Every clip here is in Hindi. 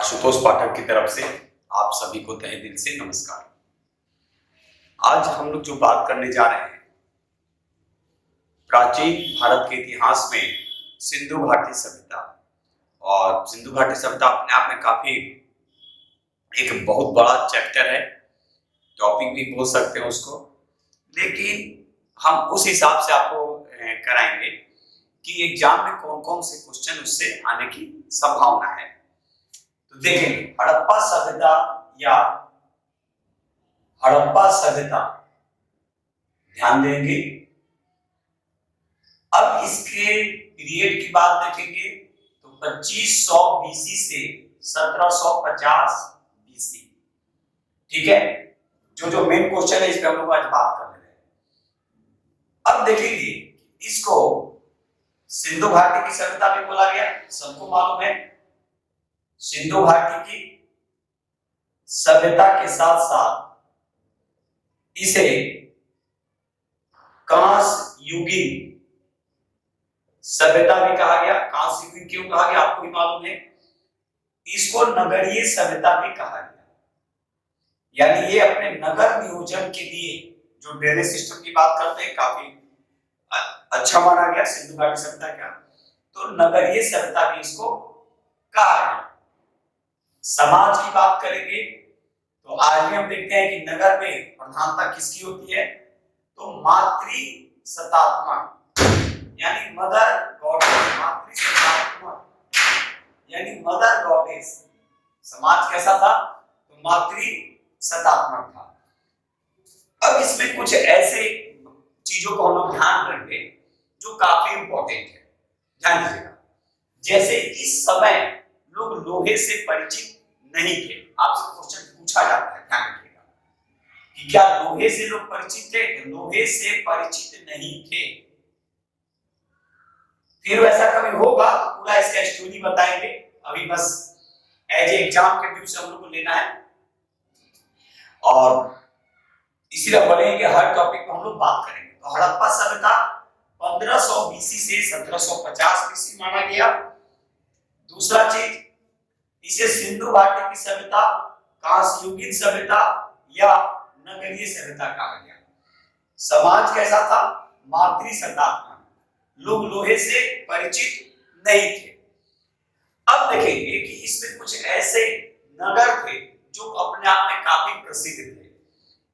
आशुतोष पाठक की तरफ से आप सभी को तहे दिल से नमस्कार। आज हम लोग जो बात करने जा रहे हैं, प्राचीन भारत के इतिहास में सिंधु घाटी सभ्यता। और सिंधु घाटी सभ्यता अपने आप में काफी एक बहुत बड़ा चैप्टर है, टॉपिक भी बोल सकते हैं उसको, लेकिन हम उस हिसाब से आपको कराएंगे कि एग्जाम में कौन कौन से क्वेश्चन उससे आने की संभावना है। तो देखेंगे हड़प्पा सभ्यता या हड़प्पा सभ्यता, ध्यान देंगे। अब इसके पीरियड की बात देखेंगे तो 2500 बीसी से 1750 बीसी। ठीक है, जो मेन क्वेश्चन है इस पे हम लोग आज बात कर रहे हैं। अब देखेंगे इसको सिंधु घाटी की सभ्यता भी बोला गया, सबको मालूम है। सिंधु घाटी की सभ्यता के साथ साथ इसे कांस्य युगीन सभ्यता भी कहा गया। कांस्य युगीन क्यों कहा गया आपको भी मालूम है। इसको नगरीय सभ्यता भी कहा गया, यानी ये अपने नगर नियोजन के लिए जो ड्रेनेज सिस्टम की बात करते हैं काफी अच्छा माना गया सिंधु घाटी सभ्यता का। तो नगरीय सभ्यता भी इसको कहा गया। समाज की बात करेंगे तो आज भी हम देखते हैं कि नगर में प्रधानता किसकी होती है, तो मातृ सत्तात्मक, यानी मदर गॉडेस। मातृ सत्तात्मक यानी मदर गॉडेस। समाज कैसा था, तो मातृ सत्तात्मक था। अब इसमें कुछ ऐसे चीजों को हम लोग ध्यान रखेंगे जो काफी इंपॉर्टेंट है, ध्यान दीजिएगा। जैसे इस समय लोग लोहे से परिचित नहीं थे। आपसे क्वेश्चन पूछा जाता है, ध्यान रखिएगा कि क्या लोहे से लोग परिचित थे, तो लोहे से परिचित नहीं थे। फिर वैसा कभी होगा तो पूरा इसका स्टोरी बताएंगे, अभी बस एज एग्जाम के व्यू से हम लोग को लेना है। और इसीलिए बढ़ेंगे, हर टॉपिक पे हम लोग बात करेंगे। तो हड़प्पा सभ्यता 1500 बीसी से 1750 बीसी माना गया। दूसरा चीज, इसे सिंधु घाटी की सभ्यता, कांस्य युगीन सभ्यता या नगरीय सभ्यता कहा गया। समाज कैसा था, मातृ सत्तात्मक, लोग लोहे से परिचित नहीं थे। अब देखेंगे कि इसमें कुछ ऐसे नगर थे जो अपने आप में काफी प्रसिद्ध थे।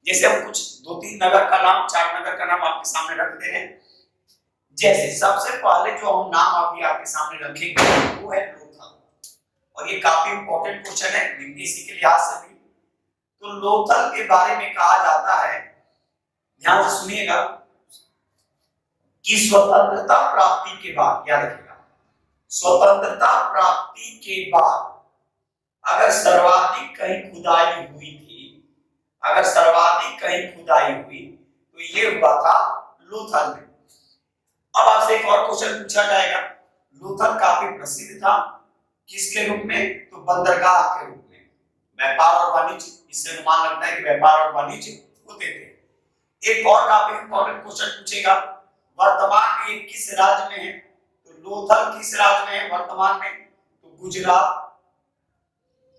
जैसे हम कुछ 2-3 नगर का नाम, 4 नगर का नाम आपके सामने रख दे रहे हैं। जैसे सबसे पहले जो हम नाम अभी आपके सामने रखेंगे वो है लोथल, और ये काफी इंपॉर्टेंट क्वेश्चन है यूपीएससी के लिहाज से भी। तो लोथल के बारे में कहा जाता है, ध्यान से सुनिएगा, कि स्वतंत्रता प्राप्ति के बाद, याद रखिएगा, स्वतंत्रता प्राप्ति के बाद अगर सर्वाधिक कहीं खुदाई हुई थी, अगर सर्वाधिक कहीं खुदाई हुई तो ये हुआ था लोथल में। अब आपसे एक और क्वेश्चन पूछा जाएगा, लोथल काफी प्रसिद्ध था किसके रूप में, तो बंदरगाह के रूप में। व्यापार और वाणिज्य, इससे अनुमान लगता है कि व्यापार और वाणिज्य होते थे। एक और काफी इंपॉर्टेंट क्वेश्चन पूछेगा, वर्तमान में ये किस राज्य में है, तो लोथल किस राज्य में है वर्तमान में, तो गुजरात।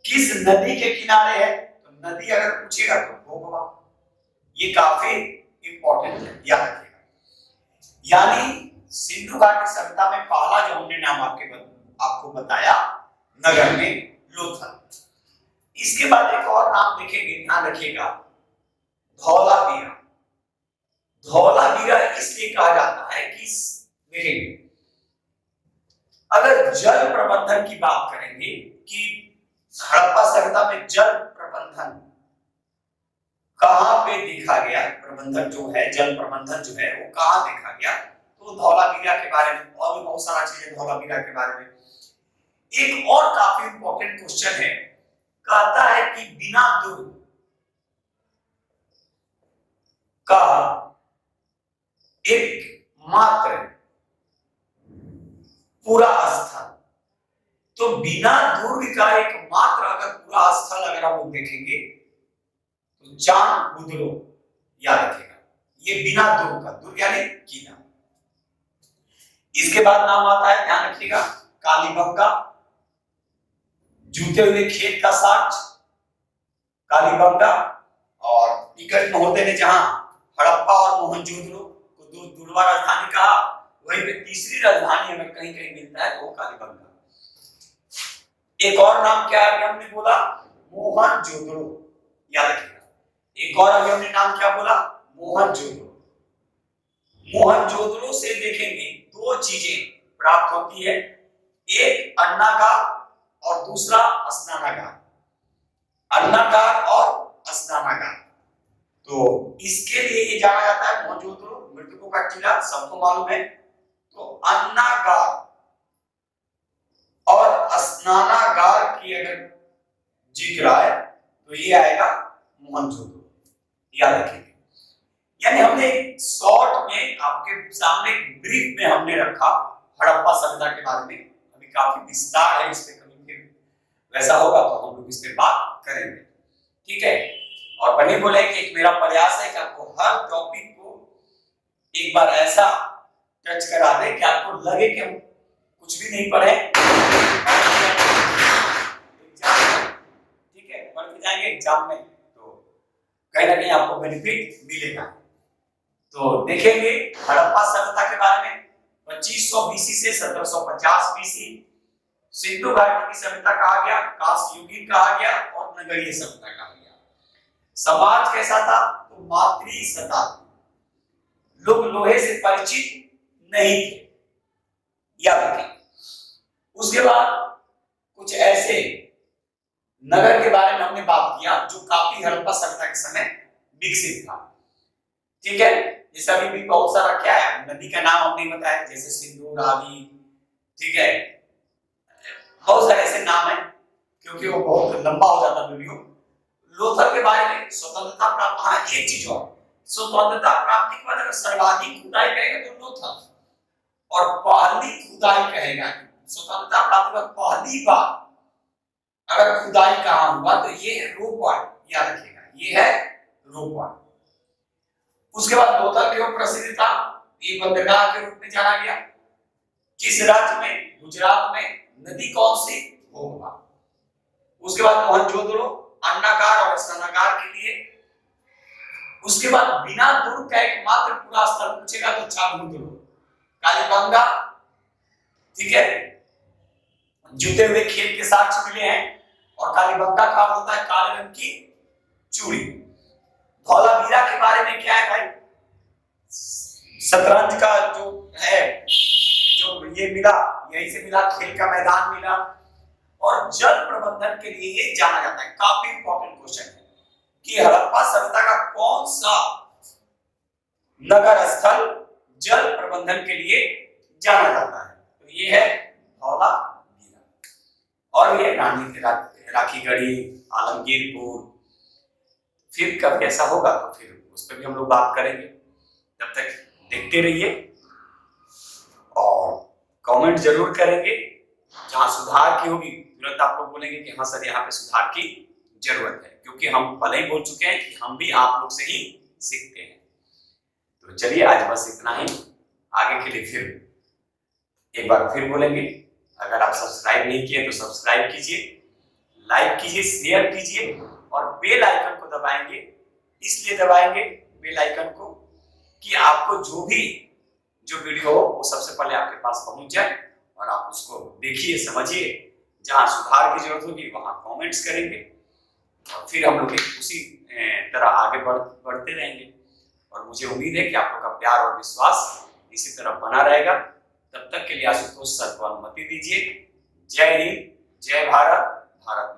किस नदी के किनारे है, तो नदी अगर पूछेगा तो भोगवा। ये काफी इंपॉर्टेंट है, याद रखिएगा। यानी सिंधु घाटी सभ्यता में पहला जो हमने नाम आपको बताया नगर में, लोथल। इसके बाद एक और नाम देखेंगे, ध्यान रखिएगा, धौलावीरा। धौलावीरा इसलिए कहा जाता है कि देखेंगे, अगर जल प्रबंधन की बात करेंगे कि हड़प्पा सभ्यता में जल प्रबंधन कहां पे देखा गया, प्रबंधन जो है, जल प्रबंधन जो है वो कहां देखा गया, तो धौलावीरा के बारे में, और भी बहुत सारा चीजें धौलावीरा के बारे में। एक और काफी इंपॉर्टेंट क्वेश्चन है, कहता है कि बिना दुर्ग का एक मात्र पूरा स्थल, तो बिना दुर्ग का एक मात्र अगर पूरा स्थल अगर हम देखेंगे तो चांद बुधरो, याद रखिएगा, ये बिना दुर्ग का, दुर्ग यानी किला। इसके बाद नाम आता है, ध्यान रखिएगा, कालीबंगा, जूते हुए खेत का साक्ष कालीबंगा, और निकट में होते ने जहां हड़प्पा और मोहनजोदड़ो को दो दुर्वा राजधानी कहा, वहीं पे तीसरी राजधानी हमें कहीं कहीं मिलता है तो कालीबंगा। एक और नाम क्या है हमने बोला, मोहनजोदड़ो, याद रखिएगा। एक और अभी हमने नाम क्या बोला, मोहनजोदड़ो। मोहनजोदड़ो से देखेंगे दो चीजें प्राप्त होती है, एक अन्नागार और दूसरा स्नानागार। अन्नागार और स्नानागार, तो इसके लिए ये जाना जाता है मोहनजोदड़ो मृतकों का टीला, सबको मालूम है। तो अन्नागार और स्नानागार की अगर जिक्र आए तो ये आएगा मोहनजोदड़ो, याद रखिए। यानी हमने शॉर्ट में आपके सामने ब्रीफ में हमने रखा हड़प्पा सभ्यता के बारे में, अभी काफी विस्तार है इस पे, कभी वैसा होगा तो हम लोग इस पे बात करेंगे, ठीक है। और बने बोले कि एक मेरा प्रयास है कि आपको हर टॉपिक को एक बार ऐसा टच करा दे कि आपको लगे कि हम कुछ भी नहीं पढ़े, ठीक है, पढ़ के जाएंगे एग्जाम में तो कहीं ना कहीं आपको बेनिफिट मिलेगा। तो देखेंगे हड़प्पा सभ्यता के बारे में। 2500 बीसी से 1750 बीसी सिंधु घाटी की सभ्यता कहा गया, कांस्य युगीन कहा गया और नगरीय सभ्यता कहा गया। समाज कैसा था, तो मातृ सत्ता, लोग लोहे से परिचित नहीं थे, याद रखें। उसके बाद कुछ ऐसे नगर के बारे में हमने बात किया जो काफी हड़प्पा सभ्यता के समय विकसित था, ठीक है। जैसे अभी भी बहुत सारा क्या है, नदी का नाम हमने बताया, जैसे सिंधु, रावी, ठीक है, बहुत सारे ऐसे नाम है, क्योंकि वो बहुत लंबा हो जाता वीडियो। लोथल के बारे में स्वतंत्रता प्राप्त, हाँ एक चीज और, स्वतंत्रता प्राप्ति के बाद अगर सर्वाधिक खुदाई कहेगा तो लोथल, और पहली खुदाई कहेगा, स्वतंत्रता प्राप्ति के बाद पहली बार अगर खुदाई कहाँ हुआ तो ये है रोपड़, याद रखिएगा, ये है रोपड़। उसके बाद लोथल क्यों प्रसिद्ध था, ये बंदरगाह के रूप में जाना गया। किस राज्य में, गुजरात में। नदी कौन सी, भोगवा। उसके बाद मोहनजोदड़ो अन्नागार और स्नानागार के लिए। उसके बाद बिना दुर्ग का एकमात्र पूरा स्थल पूछेगा तो चाबुंदुर्ग, कालीबंगा, ठीक है, जूते हुए खेत के साक्ष्य मिले हैं, और कालीबंगा का होता है काले रंग की चूड़ी। धौलावीरा के बारे में क्या है भाई, शतरंज का जो है, जो ये मिला, यहीं से मिला, खेल का मैदान मिला, और जल प्रबंधन के लिए ये जाना जाता है। काफी इंपॉर्टेंट क्वेश्चन है कि हड़प्पा सभ्यता का कौन सा नगर स्थल जल प्रबंधन के लिए जाना जाता है, तो ये है धौलावीरा। और ये राखीगढ़ी, आलमगीरपुर। फिर कब कैसा होगा तो फिर उस पर भी हम लोग बात करेंगे, तब तक देखते रहिए और कमेंट जरूर करेंगे। जहां सुधार की होगी तुरंत आप लोग बोलेंगे कि हाँ सर यहाँ पे सुधार की जरूरत है, क्योंकि हम पहले ही बोल चुके हैं कि हम भी आप लोग से ही सीखते हैं। तो चलिए आज बस इतना ही, आगे के लिए फिर एक बार फिर बोलेंगे। अगर आप सब्सक्राइब नहीं किए तो सब्सक्राइब कीजिए, लाइक कीजिए, शेयर कीजिए, और बेल आइकन को दबाएंगे। इसलिए दबाएंगे बेल आइकन को कि आपको जो वीडियो हो वो सबसे पहले आपके पास पहुंच जाए और आप उसको देखिए, समझिए। जहां सुधार की जरूरत होगी वहां कमेंट्स करेंगे, और फिर हम लोग उसी तरह आगे बढ़ते रहेंगे। और मुझे उम्मीद है कि आप लोग का प्यार और विश्वास इसी तरह बना रहेगा। तब तक के लिए आशुतोष सर को अनुमति दीजिए। जय हिंद, जय भारत, भारत